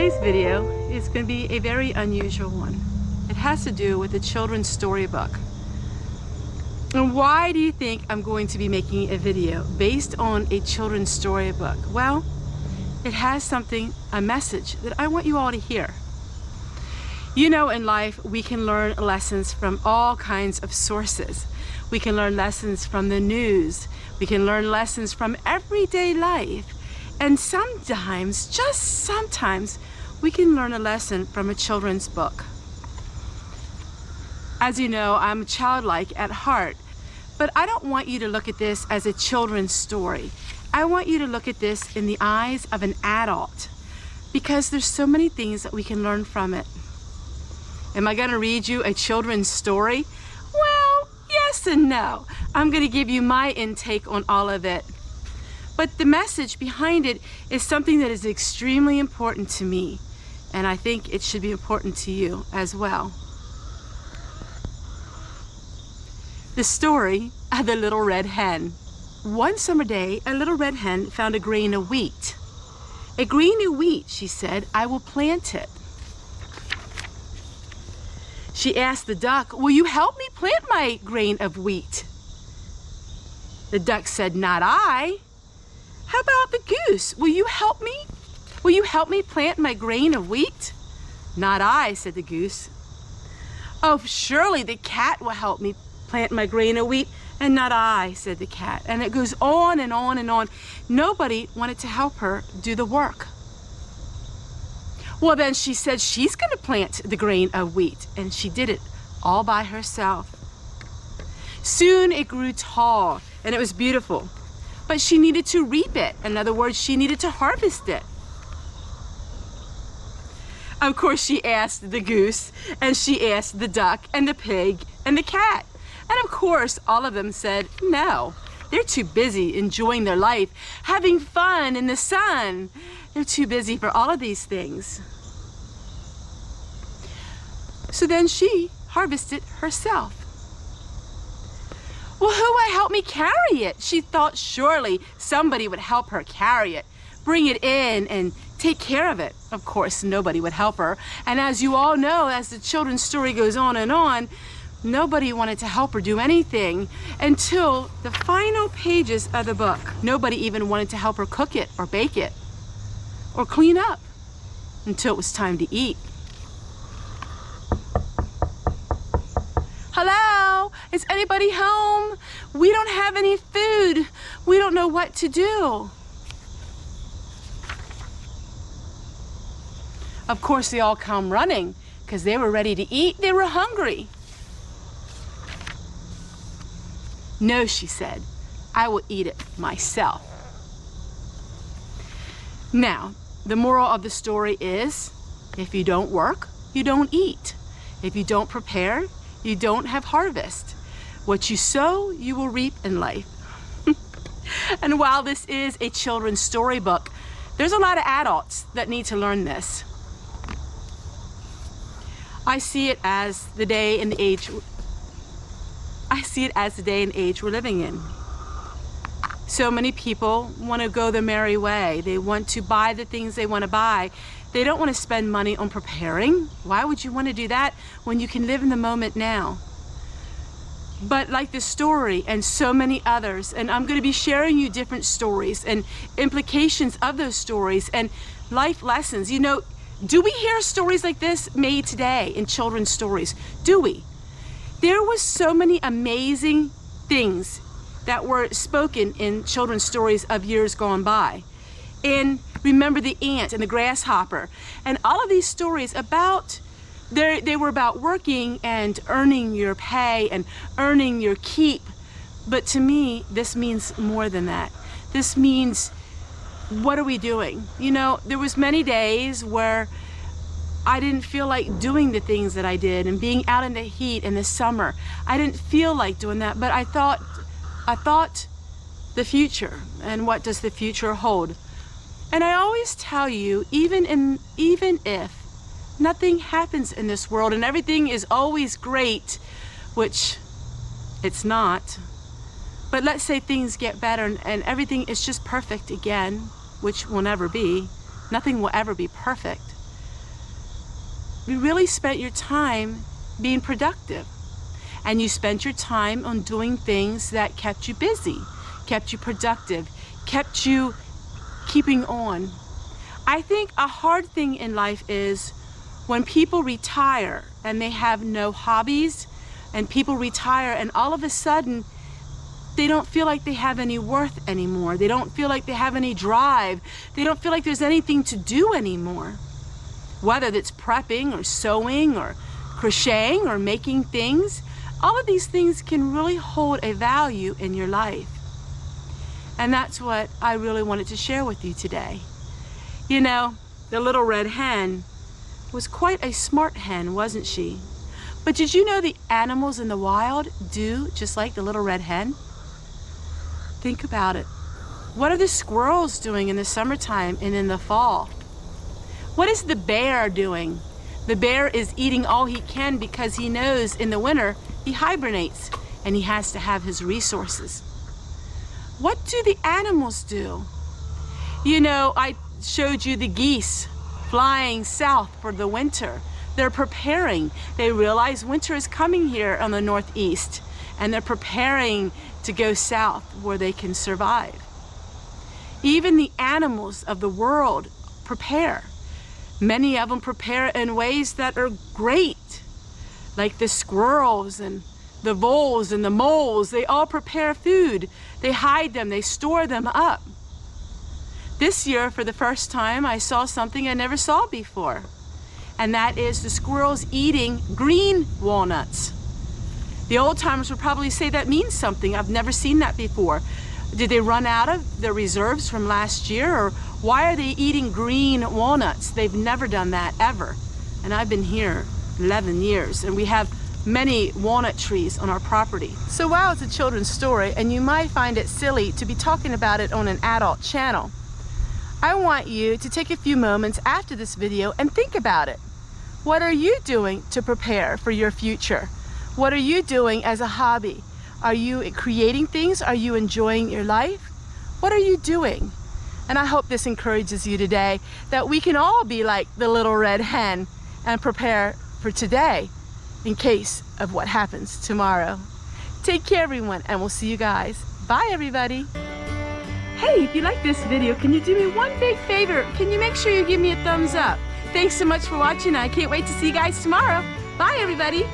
Today's video is going to be a very unusual one. It has to do with a children's storybook. And why do you think I'm going to be making a video based on a children's storybook? Well, it has something, a message that I want you all to hear. You know, in life, we can learn lessons from all kinds of sources. We can learn lessons from the news. We can learn lessons from everyday life. And sometimes, just sometimes, we can learn a lesson from a children's book. As you know, I'm childlike at heart, but I don't want you to look at this as a children's story. I want you to look at this in the eyes of an adult, because there's so many things that we can learn from it. Am I going to read you a children's story? Well, yes and no. I'm going to give you my intake on all of it. But the message behind it is something that is extremely important to me, and I think it should be important to you as well. The story of the little red hen. One summer day, a little red hen found a grain of wheat. "A grain of wheat," she said, "I will plant it." She asked the duck, "Will you help me plant my grain of wheat?" The duck said, "Not I." "How about the goose? Will you help me? Will you help me plant my grain of wheat?" "Not I," said the goose. "Oh, surely the cat will help me plant my grain of wheat." "And not I," said the cat. And it goes on and on and on. Nobody wanted to help her do the work. Well, then she said she's going to plant the grain of wheat, and she did it all by herself. Soon it grew tall, and it was beautiful, but she needed to reap it. In other words, she needed to harvest it. Of course, she asked the goose, and she asked the duck, and the pig, and the cat. And of course, all of them said no. They're too busy enjoying their life, having fun in the sun. They're too busy for all of these things. So then she harvested herself. Well, who will help me carry it? She thought surely somebody would help her carry it, bring it in and take care of it. Of course, nobody would help her. And as you all know, as the children's story goes on, nobody wanted to help her do anything until the final pages of the book. Nobody even wanted to help her cook it or bake it or clean up until it was time to eat. "Hello? Is anybody home? We don't have any food. We don't know what to do." Of course, they all come running because they were ready to eat. They were hungry. "No," she said, "I will eat it myself." Now, the moral of the story is, if you don't work, you don't eat. If you don't prepare, you don't have harvest. What you sow, you will reap in life. And while this is a children's storybook, there's a lot of adults that need to learn this. I see it as the day and age we're living in. So many people want to go their merry way. They want to buy the things they want to buy. They don't want to spend money on preparing. Why would you want to do that when you can live in the moment now? But like this story and so many others, and I'm going to be sharing you different stories and implications of those stories and life lessons. You know, do we hear stories like this made today in children's stories? Do we? There was so many amazing things that were spoken in children's stories of years gone by. And remember the ant and the grasshopper, and all of these stories about, they were about working and earning your pay and earning your keep. But to me, this means more than that. This means, what are we doing? You know, there was many days where I didn't feel like doing the things that I did and being out in the heat in the summer. I didn't feel like doing that, but I thought the future, and what does the future hold? And I always tell you, even if nothing happens in this world and everything is always great, which it's not, but let's say things get better and everything is just perfect again, which will never be. Nothing will ever be perfect. you really spent your time being productive. And you spent your time on doing things that kept you busy, kept you productive, kept you keeping on. I think a hard thing in life is when people retire and they have no hobbies, and people retire and all of a sudden they don't feel like they have any worth anymore. They don't feel like they have any drive. They don't feel like there's anything to do anymore. Whether it's prepping or sewing or crocheting or making things, all of these things can really hold a value in your life. And that's what I really wanted to share with you today. You know, the little red hen was quite a smart hen, wasn't she? But did you know the animals in the wild do just like the little red hen? Think about it. What are the squirrels doing in the summertime and in the fall? What is the bear doing? The bear is eating all he can because he knows in the winter he hibernates and he has to have his resources. What do the animals do? You know, I showed you the geese flying south for the winter. They're preparing. They realize winter is coming here on the northeast, and they're preparing to go south where they can survive. Even the animals of the world prepare. Many of them prepare in ways that are great, like the squirrels and the voles and the moles. They all prepare food. They hide them, they store them up. This year, for the first time, I saw something I never saw before, and that is the squirrels eating green walnuts. The old timers would probably say that means something. I've never seen that before. Did they run out of their reserves from last year, or why are they eating green walnuts? They've never done that ever. And I've been here 11 years, and we have many walnut trees on our property. So while it's a children's story, and you might find it silly to be talking about it on an adult channel, I want you to take a few moments after this video and think about it. What are you doing to prepare for your future? What are you doing as a hobby? Are you creating things? Are you enjoying your life? What are you doing? And I hope this encourages you today that we can all be like the little red hen and prepare for today in case of what happens tomorrow. Take care, everyone, and we'll see you guys. Bye, everybody. Hey, if you like this video, can you do me one big favor? Can you make sure you give me a thumbs up? Thanks so much for watching. I can't wait to see you guys tomorrow. Bye, everybody.